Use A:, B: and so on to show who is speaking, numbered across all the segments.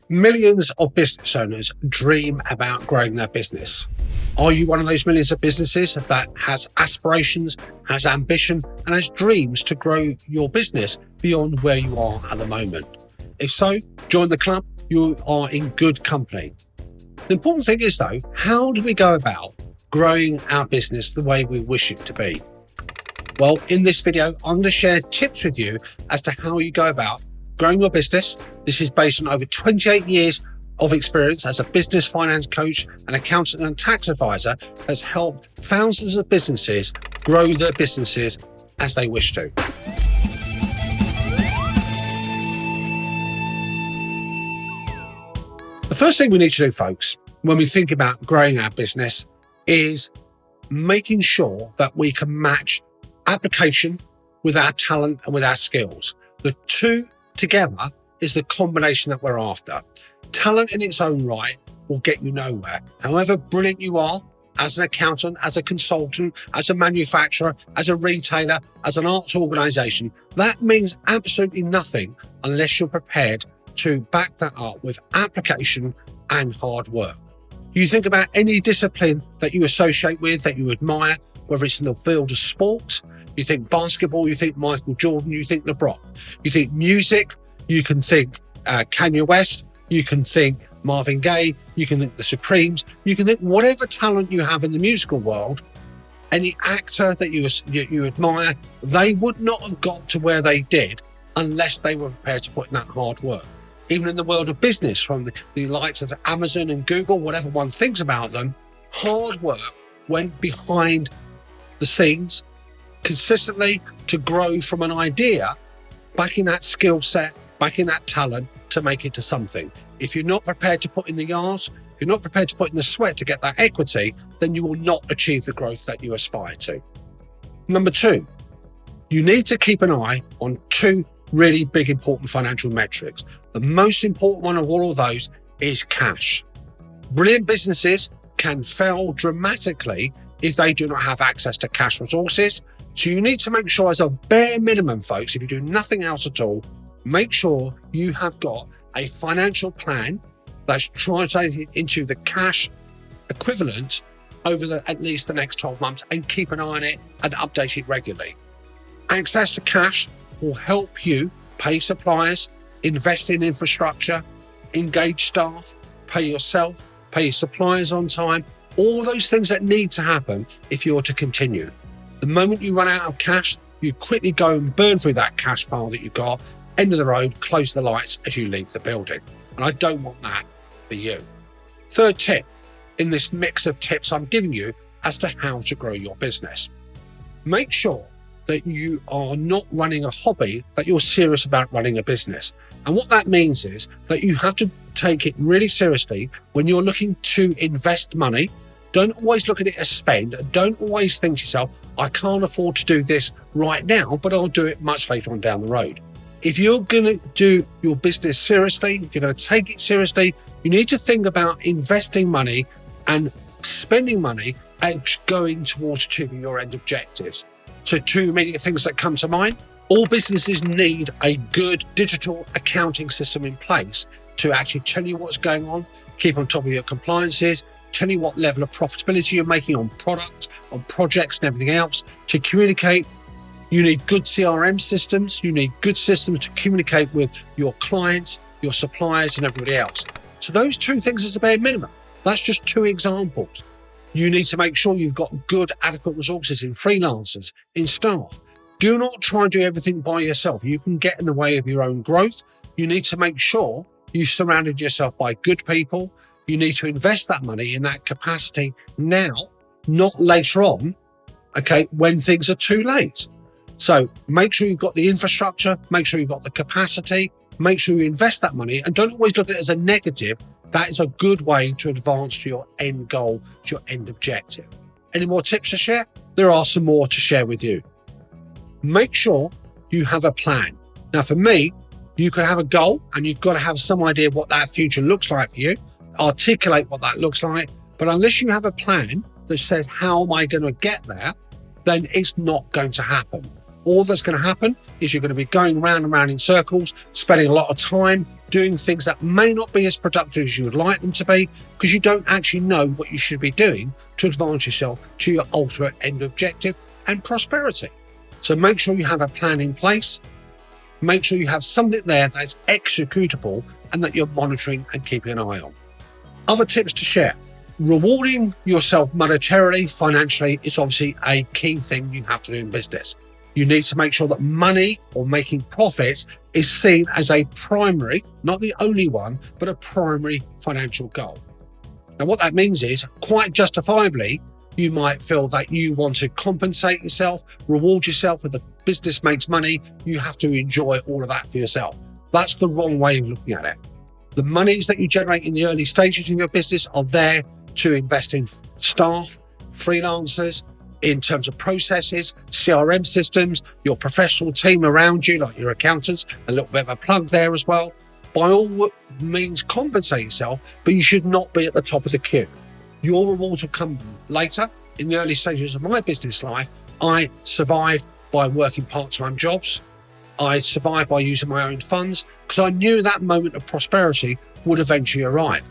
A: Millions of business owners dream about growing their business. Are you one of those millions of businesses that has aspirations, has ambition, and has dreams to grow your business beyond where you are at the moment? If so, join the club. You are in good company. The important thing is, though, how do we go about growing our business the way we wish it to be? Well, in this video, I'm going to share tips with you as to how you go about growing your business. This is based on over 28 years of experience as a business finance coach, an accountant and tax advisor, has helped thousands of businesses grow their businesses as they wish to. The first thing we need to do, folks, when we think about growing our business is making sure that we can match application with our talent and with our skills. The two together is the combination that we're after. Talent in its own right will get you nowhere. However brilliant you are as an accountant, as a consultant, as a manufacturer, as a retailer, as an arts organisation, that means absolutely nothing unless you're prepared to back that up with application and hard work. You think about any discipline that you associate with, that you admire, whether it's in the field of sport, you think basketball, you think Michael Jordan, you think LeBron. You think music, you can think Kanye West, you can think Marvin Gaye, you can think the Supremes, you can think whatever talent you have in the musical world, any actor that you admire, they would not have got to where they did unless they were prepared to put in that hard work. Even in the world of business, from the likes of Amazon and Google, whatever one thinks about them, hard work went behind the scenes consistently to grow from an idea back in that skill set, back in that talent to make it to something. If you're not prepared to put in the yards, if you're not prepared to put in the sweat to get that equity, then you will not achieve the growth that you aspire to. Number two, you need to keep an eye on two really big important financial metrics. The most important one of all of those is cash. Brilliant businesses can fail dramatically if they do not have access to cash resources. So you need to make sure, as a bare minimum, folks, if you do nothing else at all, make sure you have got a financial plan that's translated into the cash equivalent over at least the next 12 months, and keep an eye on it and update it regularly. Access to cash will help you pay suppliers, invest in infrastructure, engage staff, pay yourself, pay your suppliers on time, all those things that need to happen if you're to continue. The moment you run out of cash, you quickly go and burn through that cash pile that you've got, end of the road, close the lights as you leave the building. And I don't want that for you. Third tip in this mix of tips I'm giving you as to how to grow your business. Make sure that you are not running a hobby, that you're serious about running a business. And what that means is that you have to take it really seriously when you're looking to invest money. Don't always look at it as spend. Don't always think to yourself, I can't afford to do this right now, but I'll do it much later on down the road. If you're going to do your business seriously, if you're going to take it seriously, you need to think about investing money and spending money as going towards achieving your end objectives. So two immediate things that come to mind. All businesses need a good digital accounting system in place to actually tell you what's going on, keep on top of your compliances, tell you what level of profitability you're making on products, on projects and everything else. To communicate, you need good CRM systems. You need good systems to communicate with your clients, your suppliers and everybody else. So those two things is a bare minimum. That's just two examples. You need to make sure you've got good, adequate resources in freelancers, in staff. Do not try and do everything by yourself. You can get in the way of your own growth. You need to make sure you've surrounded yourself by good people. You need to invest that money in that capacity now, not later on, okay, when things are too late. So make sure you've got the infrastructure, make sure you've got the capacity, make sure you invest that money, and don't always look at it as a negative. That is a good way to advance to your end goal, to your end objective. Any more tips to share? There are some more to share with you. Make sure you have a plan. Now, for me, you can have a goal and you've got to have some idea what that future looks like for you, articulate what that looks like. But unless you have a plan that says, how am I going to get there, then it's not going to happen. All that's going to happen is you're going to be going round and round in circles, spending a lot of time doing things that may not be as productive as you would like them to be, because you don't actually know what you should be doing to advance yourself to your ultimate end objective and prosperity. So make sure you have a plan in place. Make sure you have something there that's executable and that you're monitoring and keeping an eye on. Other tips to share. Rewarding yourself monetarily, financially, is obviously a key thing you have to do in business. You need to make sure that money or making profits is seen as a primary, not the only one, but a primary financial goal. Now, what that means is, quite justifiably, you might feel that you want to compensate yourself, reward yourself. If the business makes money, you have to enjoy all of that for yourself. That's the wrong way of looking at it. The monies that you generate in the early stages of your business are there to invest in staff, freelancers, in terms of processes, CRM systems, your professional team around you, like your accountants, a little bit of a plug there as well. By all means, compensate yourself, but you should not be at the top of the queue. Your rewards will come later. In the early stages of my business life, I survived by working part-time jobs. I survived by using my own funds because I knew that moment of prosperity would eventually arrive.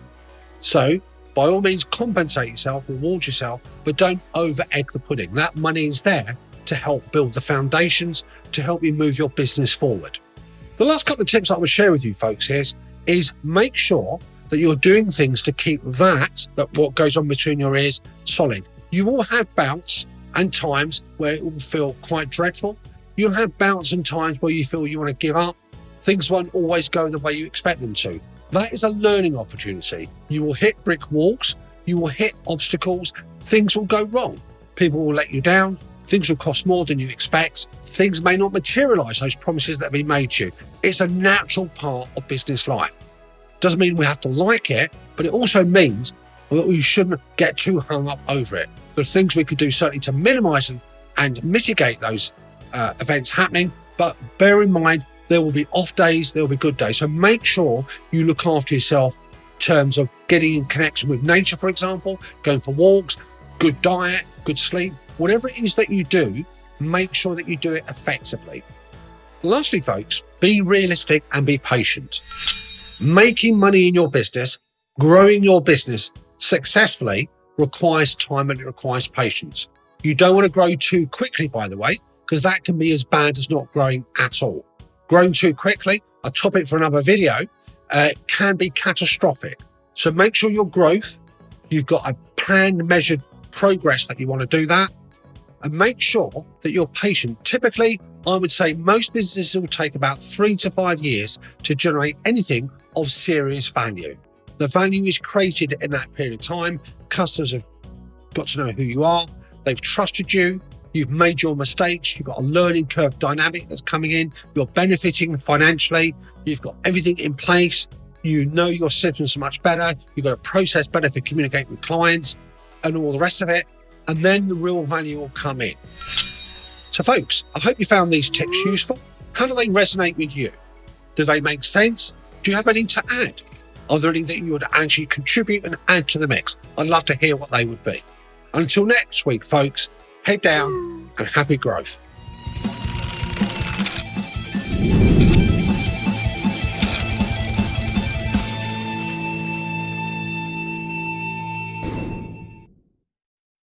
A: So, by all means, compensate yourself, reward yourself, but don't over-egg the pudding. That money is there to help build the foundations, to help you move your business forward. The last couple of tips I will share with you folks here is make sure that you're doing things to keep that what goes on between your ears solid. You will have bouts and times where it will feel quite dreadful. You'll have bouts and times where you feel you want to give up. Things won't always go the way you expect them to. That is a learning opportunity. You will hit brick walls, you will hit obstacles, things will go wrong. People will let you down, things will cost more than you expect, things may not materialize those promises that have been made to you. It's a natural part of business life. Doesn't mean we have to like it, but it also means that we shouldn't get too hung up over it. There are things we could do certainly to minimize and mitigate those events happening, but bear in mind, there will be off days, there will be good days. So make sure you look after yourself in terms of getting in connection with nature, for example, going for walks, good diet, good sleep, whatever it is that you do, make sure that you do it effectively. Lastly, folks, be realistic and be patient. Making money in your business, growing your business successfully requires time and it requires patience. You don't want to grow too quickly, by the way, because that can be as bad as not growing at all. Growing too quickly, a topic for another video, can be catastrophic. So make sure your growth, you've got a planned, measured progress that you want to do that, and make sure that you're patient. Typically, I would say most businesses will take about 3 to 5 years to generate anything of serious value. The value is created in that period of time. Customers have got to know who you are. They've trusted you. You've made your mistakes. You've got a learning curve dynamic that's coming in. You're benefiting financially. You've got everything in place. You know your systems much better. You've got a process better for communicating with clients and all the rest of it. And then the real value will come in. So folks, I hope you found these tips useful. How do they resonate with you? Do they make sense? Do you have anything to add? Are there anything that you would actually contribute and add to the mix? I'd love to hear what they would be. Until next week, folks, head down and happy growth.